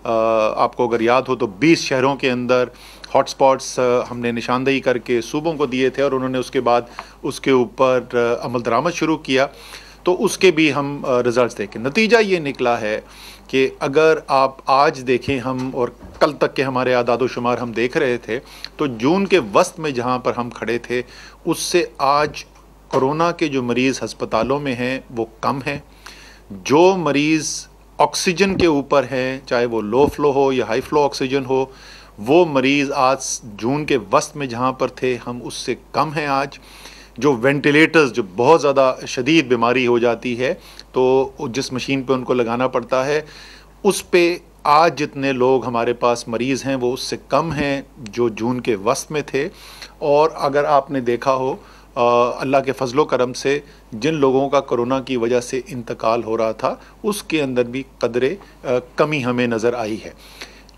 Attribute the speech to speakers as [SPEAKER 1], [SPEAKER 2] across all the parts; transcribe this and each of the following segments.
[SPEAKER 1] आपको अगर याद हो तो 20 शहरों के अंदर हॉटस्पॉट्स हमने निशानदेही करके सूबों को दिए थे और उन्होंने उसके बाद उसके ऊपर अमल दरामद शुरू किया। तो उसके भी हम रिज़ल्ट्स देखें। नतीजा ये निकला है कि अगर आप आज देखें हम और कल तक के हमारे आदाद व शुमार हम देख रहे थे, तो जून के वस्त में जहाँ पर हम खड़े थे उससे आज कोरोना के जो मरीज़ हस्पतालों में हैं वो कम हैं। जो मरीज़ ऑक्सीजन के ऊपर हैं, चाहे वो लो फ्लो हो या हाई फ्लो ऑक्सीजन हो, वो मरीज़ आज जून के वस्त में जहाँ पर थे हम उससे कम हैं आज। जो वेंटिलेटर्स, जो बहुत ज़्यादा शदीद बीमारी हो जाती है तो जिस मशीन पे उनको लगाना पड़ता है, उस पे आज जितने लोग हमारे पास मरीज़ हैं वो उससे कम हैं जो जून के वस्त में थे। और अगर आपने देखा हो अल्लाह के फजलो करम से जिन लोगों का कोरोना की वजह से इंतकाल हो रहा था उसके अंदर भी कदरे कमी हमें नज़र आई है।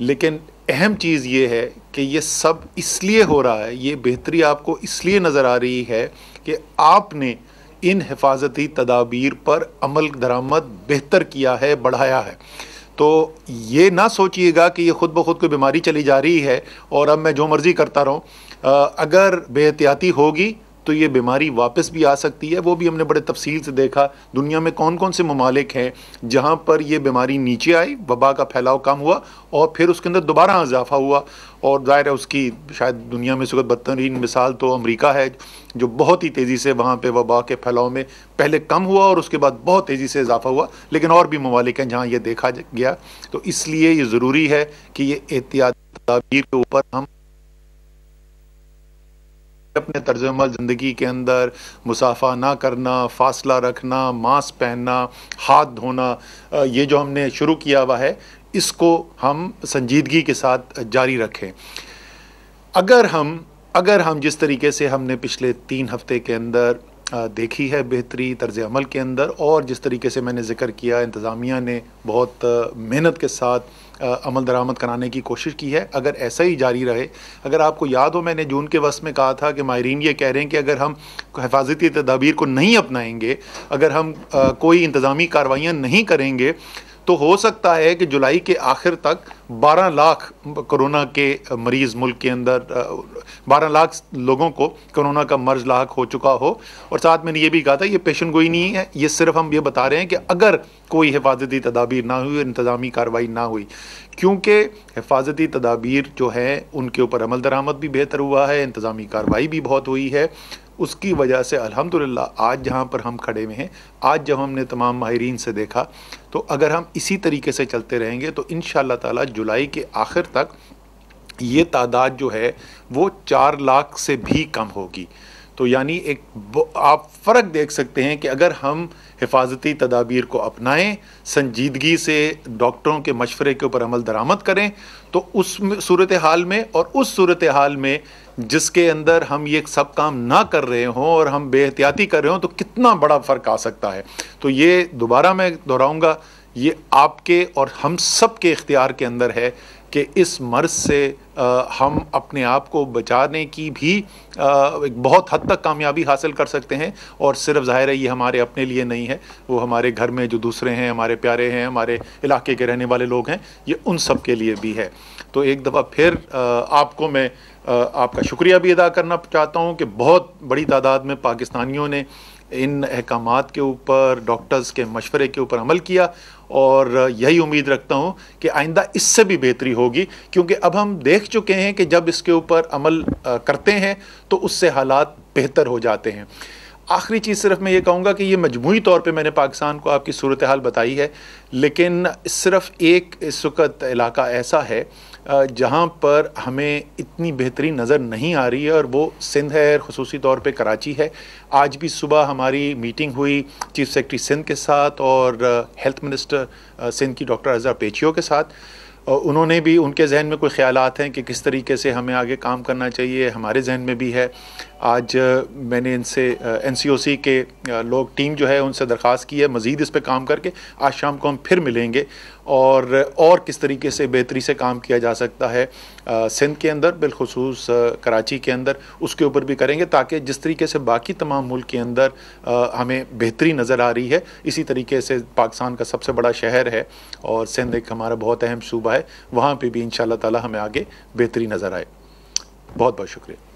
[SPEAKER 1] लेकिन अहम चीज़ ये है कि ये सब इसलिए हो रहा है, ये बेहतरी आपको इसलिए नज़र आ रही है कि आपने इन हिफाजती तदाबीर पर अमल दरामद बेहतर किया है, बढ़ाया है। तो ये ना सोचिएगा कि ये ख़ुद ब खुद कोई बीमारी चली जा रही है और अब मैं जो मर्ज़ी करता रहूँ। अगर बेहतियाती होगी तो ये बीमारी वापस भी आ सकती है। वो भी हमने बड़े तफसील से देखा दुनिया में कौन कौन से ममालिक हैं जहाँ पर ये बीमारी नीचे आई, वबा का फैलाव कम हुआ और फिर उसके अंदर दोबारा इजाफा हुआ। और ज़ाहिर है उसकी शायद दुनिया में सुगत बदतरीन मिसाल तो अमेरिका है, जो बहुत ही तेज़ी से वहाँ पे वबा के फैलाव में पहले कम हुआ और उसके बाद बहुत तेज़ी से इजाफा हुआ। लेकिन और भी ममालिक हैं जहाँ ये देखा गया। तो इसलिए ये ज़रूरी है कि ये एहतियाती तदाबीर के ऊपर हम अपने तर्ज अमल ज़िंदगी के अंदर मुसाफा ना करना, फासला रखना, मास्क पहनना, हाथ धोना, ये जो हमने शुरू किया हुआ है इसको हम संजीदगी के साथ जारी रखें। अगर हम जिस तरीके से हमने पिछले 3 हफ्ते के अंदर देखी है बेहतरी तर्ज अमल के अंदर, और जिस तरीके से मैंने ज़िक्र किया इंतज़ामिया ने बहुत मेहनत के साथ अमल दरामद कराने की कोशिश की है, अगर ऐसा ही जारी रहे। अगर आपको याद हो मैंने जून के वस्त में कहा था कि माहिरीन ये कह रहे हैं कि अगर हम हिफाजती तदाबीर को नहीं अपनाएंगे, अगर हम कोई इंतज़ामी कार्रवाइयाँ नहीं करेंगे तो हो सकता है कि जुलाई के आखिर तक 12 लाख कोरोना के मरीज़ मुल्क के अंदर 12 लाख लोगों को कोरोना का मर्ज लाक हो चुका हो। और साथ मैंने ये भी कहा था ये पेशन गोई नहीं है, ये सिर्फ हम ये बता रहे हैं कि अगर कोई हिफाजती तदाबीर ना हुई, इंतज़ामी कार्रवाई ना हुई, क्योंकि हिफाजती तदाबीर जो है उनके ऊपर अमल दरामद भी बेहतर हुआ है, इंतज़ामी कार्रवाई भी बहुत हुई है। उसकी वजह से अल्हम्दुलिल्लाह आज जहाँ पर हम खड़े हुए हैं, आज जब हमने तमाम माहिरीन से देखा, तो अगर हम इसी तरीके से चलते रहेंगे तो इंशाअल्लाह ताला जुलाई के आखिर तक ये तादाद जो है वो 4 लाख से भी कम होगी। तो यानी आप फ़र्क देख सकते हैं कि अगर हम हिफाजती तदाबीर को अपनाएं, संजीदगी से डॉक्टरों के मशवरे के ऊपर अमल दरामद करें, तो उस सूरत हाल में और उस सूरत हाल में जिसके अंदर हम ये सब काम ना कर रहे हों और हम बेहतियाती कर रहे हों, तो कितना बड़ा फ़र्क आ सकता है। तो ये दोबारा मैं दोहराऊँगा, ये आपके और हम सब के इख्तियार के अंदर है कि इस मर्ज़ से हम अपने आप को बचाने की भी एक बहुत हद तक कामयाबी हासिल कर सकते हैं। और सिर्फ ज़ाहिर है ये हमारे अपने लिए नहीं है, वो हमारे घर में जो दूसरे हैं, हमारे प्यारे हैं, हमारे इलाके के रहने वाले लोग हैं, ये उन सब के लिए भी है। तो एक दफ़ा फिर आपको मैं आपका शुक्रिया भी अदा करना चाहता हूँ कि बहुत बड़ी तादाद में पाकिस्तानियों ने इन अहकामात के ऊपर, डॉक्टर्स के मशवरे के ऊपर अमल किया। और यही उम्मीद रखता हूँ कि आइंदा इससे भी बेहतरी होगी, क्योंकि अब हम देख चुके हैं कि जब इसके ऊपर अमल करते हैं तो उससे हालात बेहतर हो जाते हैं। आखिरी चीज़ सिर्फ मैं ये कहूँगा कि ये मजमूई तौर पे मैंने पाकिस्तान को आपकी सूरत हाल बताई है, लेकिन सिर्फ एक इस वक्त इलाका ऐसा है जहाँ पर हमें इतनी बेहतरी नज़र नहीं आ रही है, और वो सिंध है, ख़ुसूसी तौर पे कराची है। आज भी सुबह हमारी मीटिंग हुई चीफ़ सेक्रेटरी सिंध के साथ और हेल्थ मिनिस्टर सिंध की डॉक्टर अज़हर पेचियो के साथ। उन्होंने भी, उनके जहन में कोई ख़यालात हैं कि किस तरीके से हमें आगे काम करना चाहिए, हमारे जहन में भी है। आज मैंने इनसे NCOC के लोग टीम जो है उनसे दरख्वास्त की है मज़ीद इस पे काम करके आज शाम को हम फिर मिलेंगे और किस तरीके से बेहतरी से काम किया जा सकता है सिंध के अंदर, बिलखुसूस कराची के अंदर, उसके ऊपर भी करेंगे, ताकि जिस तरीके से बाकी तमाम मुल्क के अंदर हमें बेहतरी नज़र आ रही है, इसी तरीके से पाकिस्तान का सबसे बड़ा शहर है और सिंध एक हमारा बहुत अहम सूबा है, वहाँ पे भी इंशाअल्लाह ताला हमें आगे बेहतरी नज़र आए। बहुत बहुत शुक्रिया।